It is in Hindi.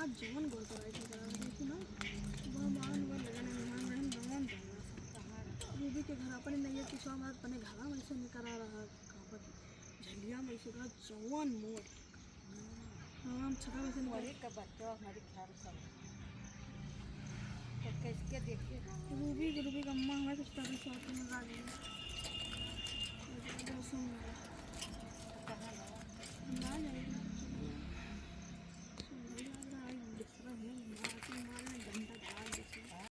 का जवन गोल कराई थी करा देखी ना मेहमान वो लगे ना मेहमान मैडम जवन रूबी के घर अपने नहीं कुछ हमारे अपने घर में से निकला रहा कापत झलिया में से का जवन मोर हम छका में से वही का बच्चा हमारे ख्याल कर तो कैसे देखिए रूबी का अम्मा हमारे कुछ तरह से में गा दी